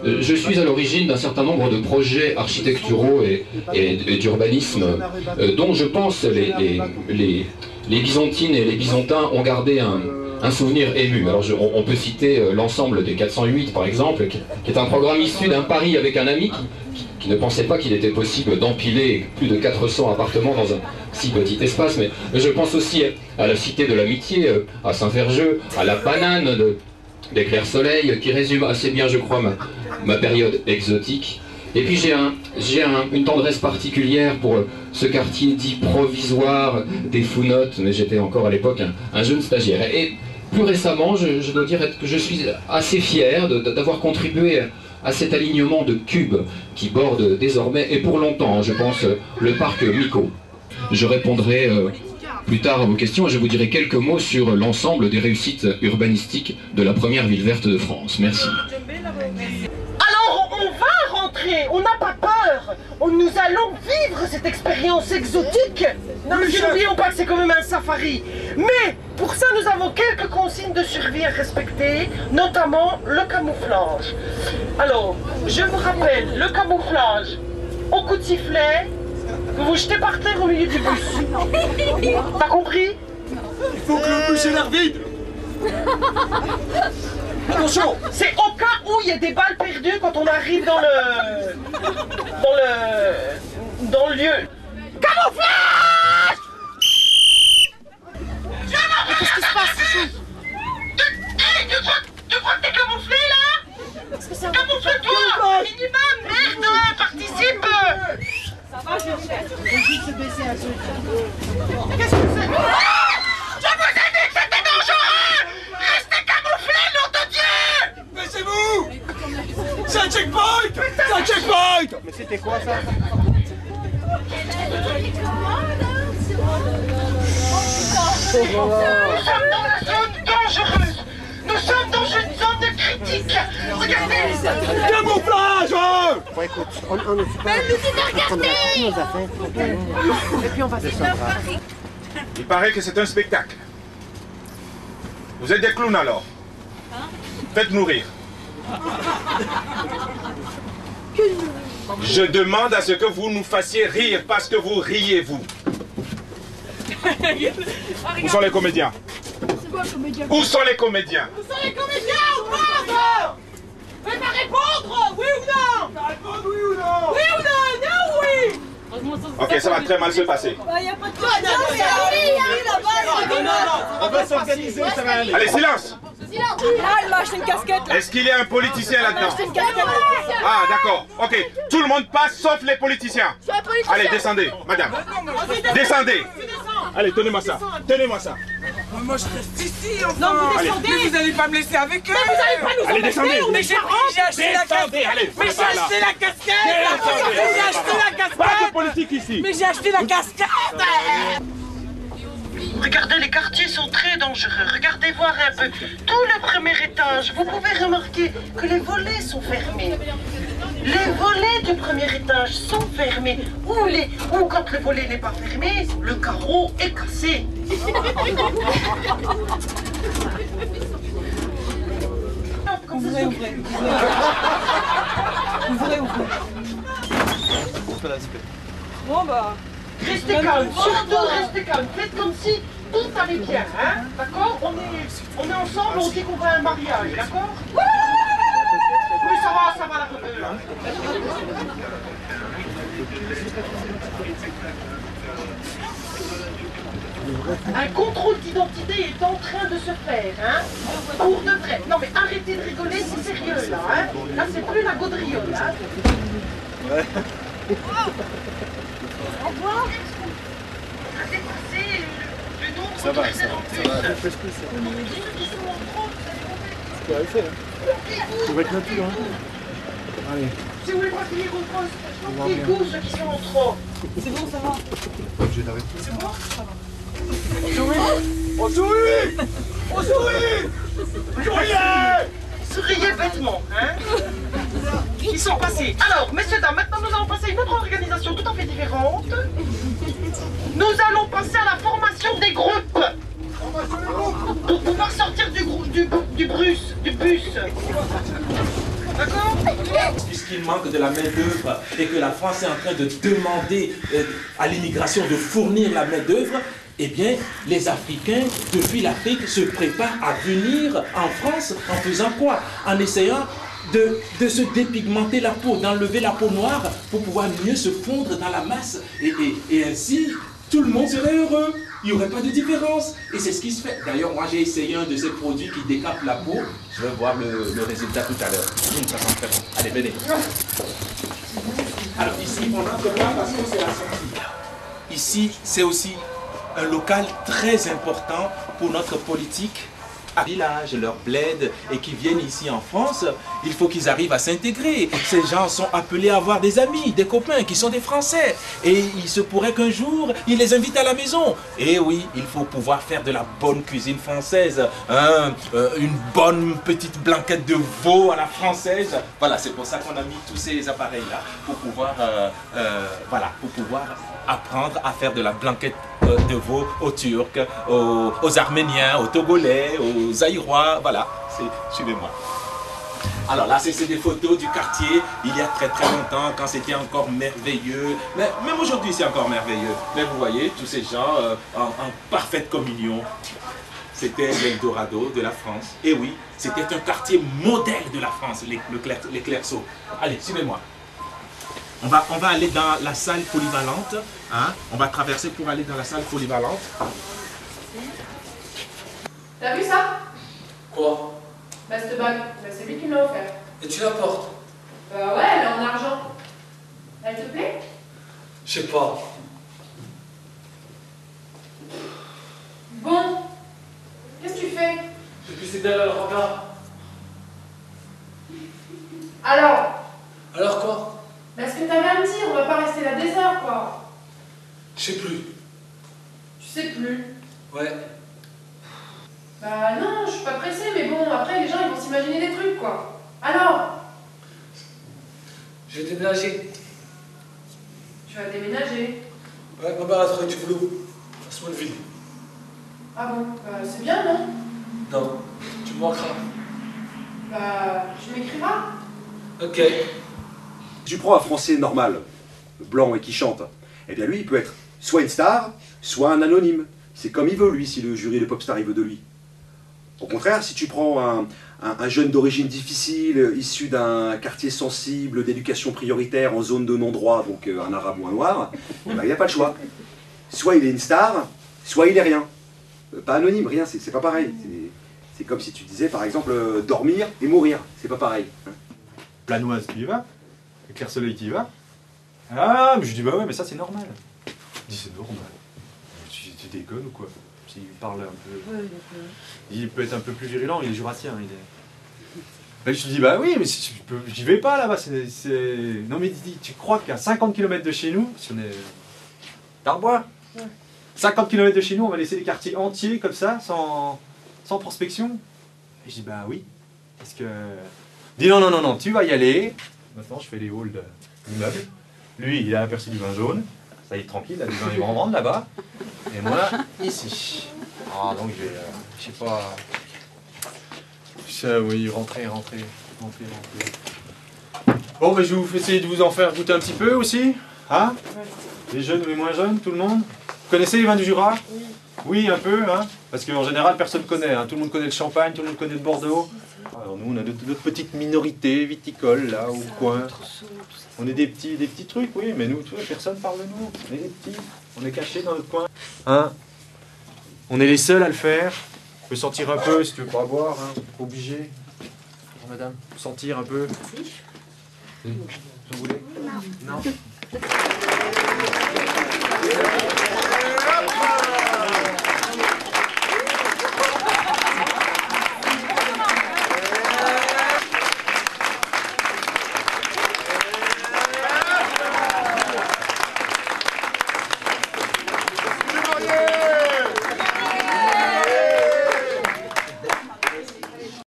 Je suis à l'origine d'un certain nombre de projets architecturaux et d'urbanisme dont je pense les Byzantines et les Byzantins ont gardé un souvenir ému. Alors on peut citer l'ensemble des 408 par exemple, qui est un programme issu d'un pari avec un ami qui ne pensait pas qu'il était possible d'empiler plus de 400 appartements dans un si petit espace, mais je pense aussi à la Cité de l'Amitié, à Saint-Ferjeux, à la Banane des Clairs Soleil, qui résume assez bien, je crois, ma période exotique. Et puis j'ai une tendresse particulière pour ce quartier dit provisoire des Founottes, mais j'étais encore à l'époque un jeune stagiaire. Et plus récemment, je dois dire que je suis assez fier d'avoir contribué à cet alignement de cubes qui borde désormais, et pour longtemps, je pense, le parc Mico. Je répondrai plus tard à vos questions et je vous dirai quelques mots sur l'ensemble des réussites urbanistiques de la première ville verte de France. Merci. Alors, on va rentrer, on n'a pas peur. Nous allons vivre cette expérience exotique. N'oublions pas que c'est quand même un safari. Mais pour ça, nous avons quelques consignes de survie à respecter, notamment le camouflage. Alors, je vous rappelle, le camouflage au coup de sifflet, que vous jetez par terre au milieu du bus. T'as compris? Il faut que le bus ait l'air vide. Attention! C'est au cas où il y a des balles perdues quand on arrive dans le lieu. Camouflage! Qu'est-ce qui se passe ici? Tu crois que t'es camouflé là? Camoufle-toi! Minimum, merde, participe! Ça va, je cherche. Faut juste se baisser un peu. Qu'est-ce que c'est? Je vous ai dit que c'était dangereux! Restez camouflés, nom de Dieu! Baissez-vous! C'est un checkpoint! C'est un checkpoint! Mais c'était quoi ça? Nous sommes dans la zone dangereuse! Nous sommes dans une zone critique! Regardez! Camouflage! Bon écoute, on est super... Mais regardez! Et puis on va descendre. Il paraît que c'est un spectacle. Vous êtes des clowns alors? Faites-nous rire. Je demande à ce que vous nous fassiez rire parce que vous riez, vous. Où sont les comédiens? Où sont les comédiens? Où sont les comédiens ou pas? Faites à répondre! Oui ou non? Répondre oui ou non? Oui ou non? Non ou oui? Ok, ça va très mal se passer. Il n'y a pas de quoi. On va s'organiser, ça va aller. Allez, silence! Là, elle m'a acheté une casquette. Là. Est-ce qu'il y a un politicien là-dedans? Une casquette. Ah, d'accord. Ok, tout le monde passe sauf les politiciens. Allez, descendez, madame. Descendez. Allez, tenez-moi ça. Tenez-moi ça. Moi je reste ici, enfin. Non, vous Allez. descendez! Mais vous allez pas me laisser avec eux. Mais vous allez pas nous Allez, descendez. embêter, on est J'ai parents! acheté la casquette. Allez, Mais j'ai voilà. acheté la casquette. Descendez. J'ai acheté la Pas de casquette. politique ici. Mais j'ai acheté la casquette. Regardez, les quartiers sont très dangereux. Regardez voir un peu. Tout le premier étage, vous pouvez remarquer que les volets sont fermés. Les volets du premier étage sont fermés. Ou quand le volet n'est pas fermé, le carreau est cassé. Ouvrez. Bon bah. Restez calme, surtout restez calme. Faites comme si tout allait bien, hein? D'accord? On est ensemble, on dit qu'on va à un mariage, d'accord? Oui, ça va la repère. Un contrôle d'identité est en train de se faire, hein? Pour de vrai. Non mais arrêtez de rigoler, c'est sérieux là, hein? Là c'est plus la gaudriole, hein? Au revoir. On a dépassé le nombre Ça va, autorisé ça va, dans le ça va. bus. Plus, ça va. Ceux qui sont en trop, vous allez tomber. Tu vas le faire, hein? Tu vas être nature, hein? Allez. Si vous voulez pas finir au poste, tranquille, ceux qui sont en trop. C'est bon, ça va. Obligé d'arrêter. C'est bon? Ça va. On sourit. On sourit. Souriez. Souriez bêtement, hein? Ils sont passés. Alors, messieurs, dames, maintenant nous allons passer à une autre organisation tout à fait différente. Nous allons passer à la formation des groupes. Pour pouvoir sortir du bus. D'accord? Puisqu'il manque de la main-d'œuvre et que la France est en train de demander à l'immigration de fournir la main-d'œuvre, eh bien, les Africains, depuis l'Afrique, se préparent à venir en France en faisant quoi? En essayant de se dépigmenter la peau, d'enlever la peau noire pour pouvoir mieux se fondre dans la masse. Et ainsi, tout le monde serait heureux. Il n'y aurait pas de différence. Et c'est ce qui se fait. D'ailleurs, moi, j'ai essayé un de ces produits qui décapent la peau. Je vais voir le résultat tout à l'heure. Ça sent très bon. Allez, venez. Alors ici, on entre pas parce que c'est la sortie. Ici, c'est aussi un local très important pour notre politique. À village, leur bled, et qui viennent ici en France, il faut qu'ils arrivent à s'intégrer. Ces gens sont appelés à avoir des amis, des copains qui sont des Français. Et il se pourrait qu'un jour, ils les invitent à la maison. Et oui, il faut pouvoir faire de la bonne cuisine française. Une bonne petite blanquette de veau à la française. Voilà, c'est pour ça qu'on a mis tous ces appareils-là, pour pouvoir, pour pouvoir apprendre à faire de la blanquette de veau aux Turcs, aux Arméniens, aux Togolais, aux Aïrois, voilà, suivez-moi. Alors là, c'est des photos du quartier, il y a très très longtemps, quand c'était encore merveilleux, mais même aujourd'hui c'est encore merveilleux. Mais vous voyez, tous ces gens en parfaite communion, c'était l'Eldorado de la France. Et oui, c'était un quartier modèle de la France, les Clerceaux. Allez, suivez-moi. On va aller dans la salle polyvalente. Hein? On va traverser pour aller dans la salle polyvalente. T'as vu ça? Quoi? Bah cette bague, c'est lui qui me l'a offert. Et tu la portes? Bah ouais, elle est en argent. Elle te plaît? Je sais pas. Bon, qu'est-ce que tu fais? J'ai pissé derrière le regard. Alors quoi? Bah ce que t'avais à me dire, on va pas rester là des heures quoi. Je sais plus. Tu sais plus? Ouais. Bah non, je suis pas pressée, mais bon, après les gens ils vont s'imaginer des trucs quoi. Alors? Je vais déménager. Tu vas déménager? Ouais, ma mère a trouvé du boulot. À Swanville. Ah bon, bah c'est bien non? Non, tu me manqueras. Bah, tu m'écriras? Ok. Tu prends un Français normal, blanc et qui chante, eh bien lui il peut être soit une star, soit un anonyme. C'est comme il veut lui, si le jury de Popstar il veut de lui. Au contraire, si tu prends un jeune d'origine difficile, issu d'un quartier sensible, d'éducation prioritaire en zone de non-droit, donc un arabe ou un noir, eh ben, il n'a pas le choix. Soit il est une star, soit il est rien. Pas anonyme, rien, c'est pas pareil. C'est comme si tu disais par exemple dormir et mourir, c'est pas pareil. Hein. Planoise, tu y vas? Éclair soleil, tu y vas? Ah, mais je dis bah ouais, mais ça c'est normal. Je dis c'est normal. Tu déconnes ou quoi? S'il parle un peu. Ouais, il peut être un peu plus virulent, il est jurassien. Il est... Ben, je te dis bah oui, mais si j'y vais pas là-bas. Non mais tu crois qu'à 50 km de chez nous, si on est d'Arbois, ouais. 50 km de chez nous, on va laisser les quartiers entiers comme ça, sans prospection? Et je dis bah oui. Parce que. Il dit non, tu vas y aller. Maintenant, je fais les halls d'immeubles. Lui, il a aperçu du vin jaune. Ça y est, tranquille, là, du vin, ils vont en vendre là-bas. Et moi, ici. Ah, donc je vais, je sais pas... oui, rentrer. Bon, ben, je vais essayer de vous en faire goûter un petit peu aussi. Hein? Les jeunes ou les moins jeunes, tout le monde. Vous connaissez les vins du Jura? Oui. Oui, un peu, hein? Parce qu'en général, personne ne connaît. Hein? Tout le monde connaît le Champagne, tout le monde connaît le Bordeaux. Alors nous, on a notre petite minorité viticole, là, au coin. On est des petits trucs, oui, mais nous, tu vois, personne parle de nous. On est des petits, on est cachés dans notre coin. Hein? On est les seuls à le faire. Tu peux sentir un peu, si tu veux pas boire, hein. Obligé. Madame, sentir un peu. Vous voulez? Non.